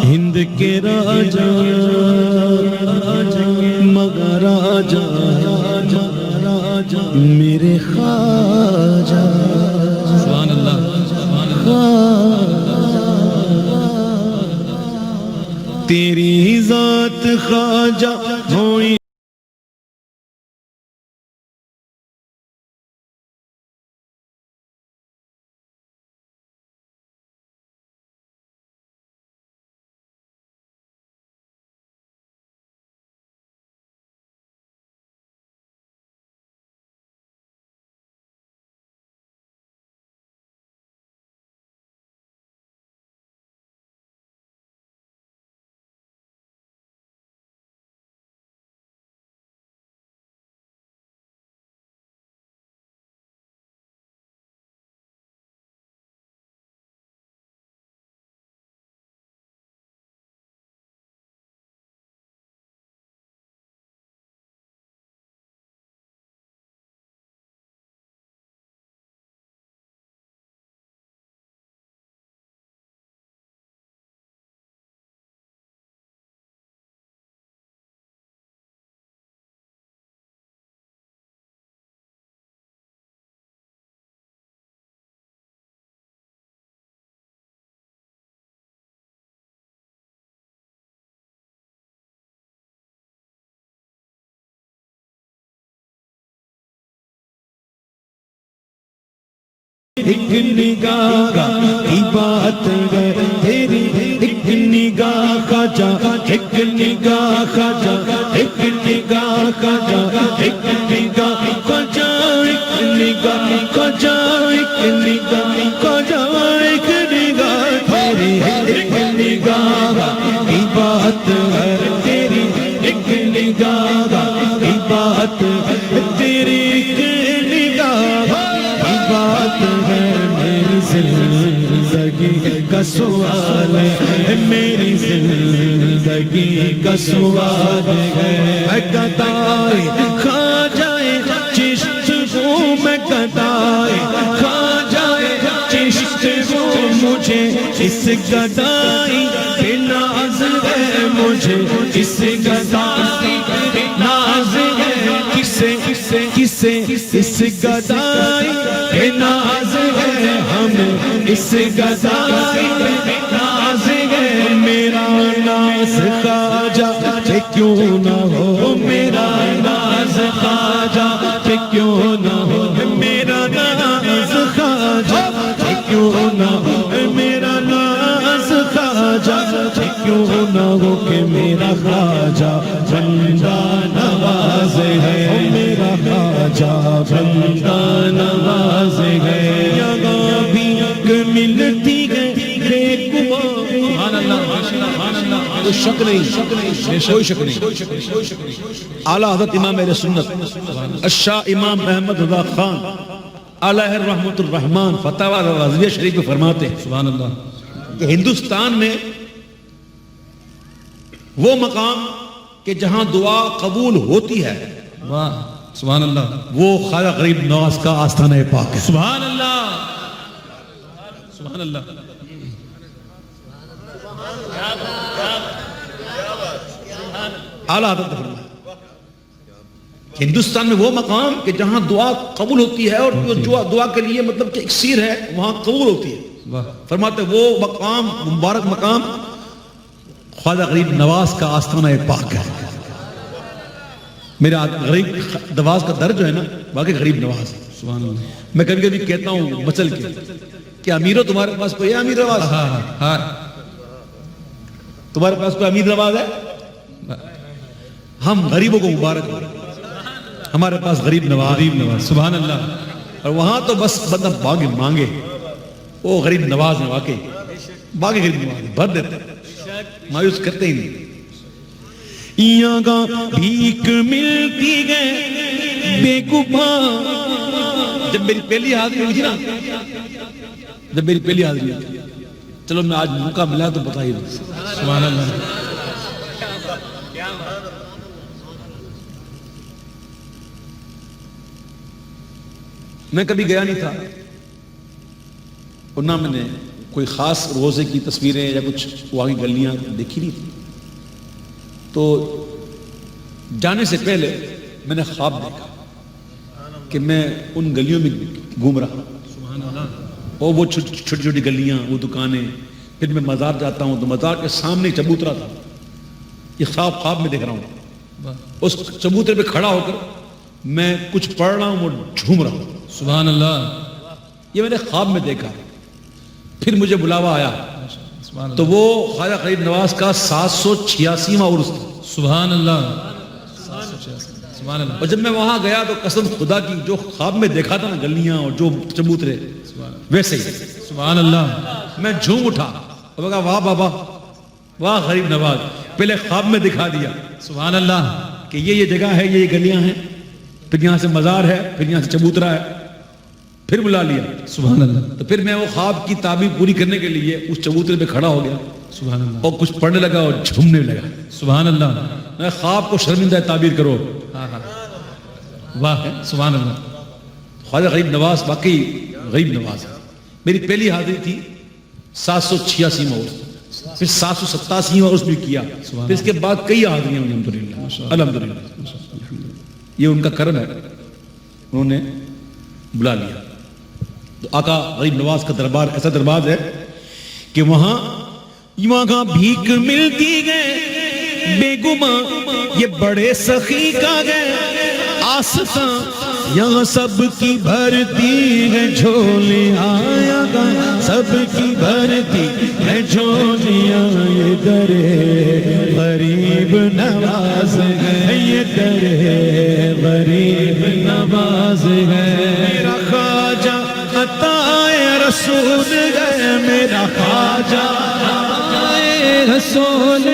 ہند کے راجا مہاراجا میرے خواجہ سبحان اللہ تیری ذات خواجہ ہوئی ایک نگاہ کی بات ہے تیری ایک نگاہ خواجہ ایک نگاہ خواجہ ایک نگاہ خواجہ ایک نگاہ خواجہ ایک نگاہ خواجہ ایک نگاہ خواجہ ایک نگاہ تیری ایک نگاہ کی بات ہے تیری ایک نگاہ کی بات ہے تیری ایک نگاہ کی بات ہے میری زندگی کا سوال ہے میری زندگی کا سوال ہے میں گدائے خواجہ چشت ہوں میں گدائے خواجہ چشت ہوں مجھے اس گدائی پہ ناز ہے مجھے اس گدائی پہ ناز ہے کسے اس گدائی پہ ناز ہے ہمیں اس گدائی پہ ناز ہے میرا ناز خواجہ پہ کیوں نہ ہو میرا ناز خواجہ پہ کیوں نہ ہو میرا ناز خواجہ پہ کیوں نہ ہو میرا ناز خواجہ پہ کیوں نہ ہو کہ میرا خواجہ بندہ نواز ہے میرا خواجہ بندہ نواز ہے یہاں بھی ملتی ہے سبحان اللہ کوئی شک نہیں کوئی شک نہیں اعلیٰ حضرت امام اہل سنت الشاہ امام احمد رضا خان علیہ رحمت الرحمن فتاوی رضویہ شریف میں فرماتے ہیں سبحان اللہ کہ ہندوستان میں وہ مقام کہ جہاں دعا قبول ہوتی ہے واہ سبحان اللہ وہ خواجہ غریب نواز کا آستانہ پاک ہے سبحان اللہ سبحان اللہ اعلیٰ حضرت فرمایا ہندوستان میں وہ مقام کہ جہاں دعا قبول ہوتی ہے اور جو دعا کے لیے مطلب کہ اکسیر ہے وہاں قبول ہوتی ہے فرماتے وہ مقام مبارک مقام خواجہ غریب نواز کا آستانہ پاک ہے میرا غریب نواز کا درج ہے نا واقعی غریب نواز سبحان اللہ میں کبھی کبھی کہتا ہوں مچل کے کہ امیروں تمہارے پاس کوئی ہے امیر نواز تمہارے پاس کوئی امیر نواز ہے ہم غریبوں کو مبارک ہمارے پاس غریب نواز سبحان اللہ اور وہاں تو بس بندہ باغ مانگے وہ غریب نواز ہے واقعی باغ غریب نواز بھر دیتے مایوس کرتے ہی نہیں یہاں بھیک ملتی ہے بے گباں جب میری پہلی حاضری ہوئی تھی نا جب میری پہلی حاضری ہوئی تھی چلو میں آج موقع ملا تو بتائیے سبحان اللہ میں کبھی گیا نہیں تھا اور نہ میں نے کوئی خاص روزے کی تصویریں یا کچھ وہاں کی گلیاں دیکھی نہیں تھی. تو جانے سے پہلے میں نے خواب دیکھا کہ میں ان گلیوں میں گھوم رہا ہوں سبحان اللہ. اور وہ چھوٹی چھوٹی گلیاں، وہ دکانیں. پھر میں مزار جاتا ہوں تو مزار کے سامنے چبوترا تھا. یہ خواب میں دیکھ رہا ہوں. اس چبوترے پہ کھڑا ہو کر میں کچھ پڑھ رہا ہوں اور جھوم رہا ہوں. سبحان اللہ. یہ میں نے خواب میں دیکھا. پھر مجھے بلاوا آیا سبحان تو اللہ. وہ خواجہ غریب نواز کا 786واں عرس تھا. سبحان اللہ. سبحان اللہ. اور جب میں وہاں گیا تو قسم خدا کی جو خواب میں دیکھا تھا نا گلیاں اور جو چبوترے ویسے ہی. سبحان اللہ. میں جھوم اٹھا اور کہا واہ بابا واہ غریب نواز، پہلے خواب میں دکھا دیا سبحان اللہ. کہ یہ جگہ ہے، یہ گلیاں ہیں، پھر یہاں سے مزار ہے، پھر یہاں سے چبوترا ہے، پھر بلا لیا. سبحان اللہ. تو پھر میں وہ خواب کی تعبیر پوری کرنے کے لیے اس چبوترے پہ کھڑا ہو گیا سبحان اللہ. اور کچھ پڑھنے لگا اور جھومنے لگا. سبحان اللہ. میں خواب کو شرمندہ تعبیر کرو. واہ سبحان اللہ. خواجہ غریب نواز واقعی غریب نواز ہے. میری پہلی حاضری تھی 786واں عرس، پھر 787واں عرس بھی کیا، پھر اس کے بعد کئی حاضریاں ہوئی الحمدللہ الحمدللہ. یہ ان کا کرم ہے، انہوں نے بلا لیا. تو آقا غریب نواز کا دربار ایسا دربار ہے کہ وہاں بھیک ملتی گئے بے گماں یہ بڑے سخی کا گئے آستاں یہاں سب کی بھرتی ہے جھولیاں، سب کی بھرتی ہے جھولیاں. یہ درے غریب نواز ہے، یہ درے غریب نواز ہے. میرا خواجہ عطائے رسول ہے، میرا خواجہ عطائے رسول